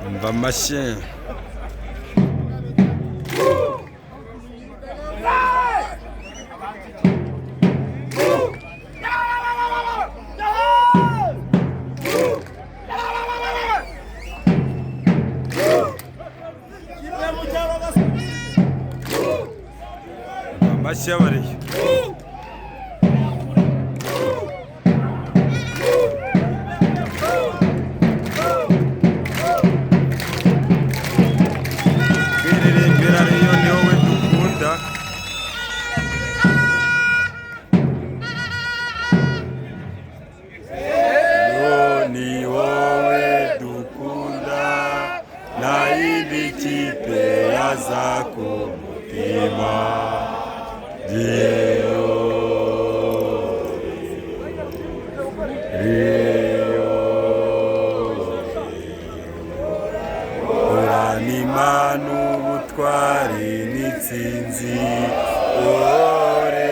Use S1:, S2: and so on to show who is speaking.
S1: umva amashyi amashyi y'abariyo twiririmbira ariyo ni wowe dukunda ni wowe dukunda nta yindi kipe yaza ku mutima Uranimana ubutwari n'intsinzi ore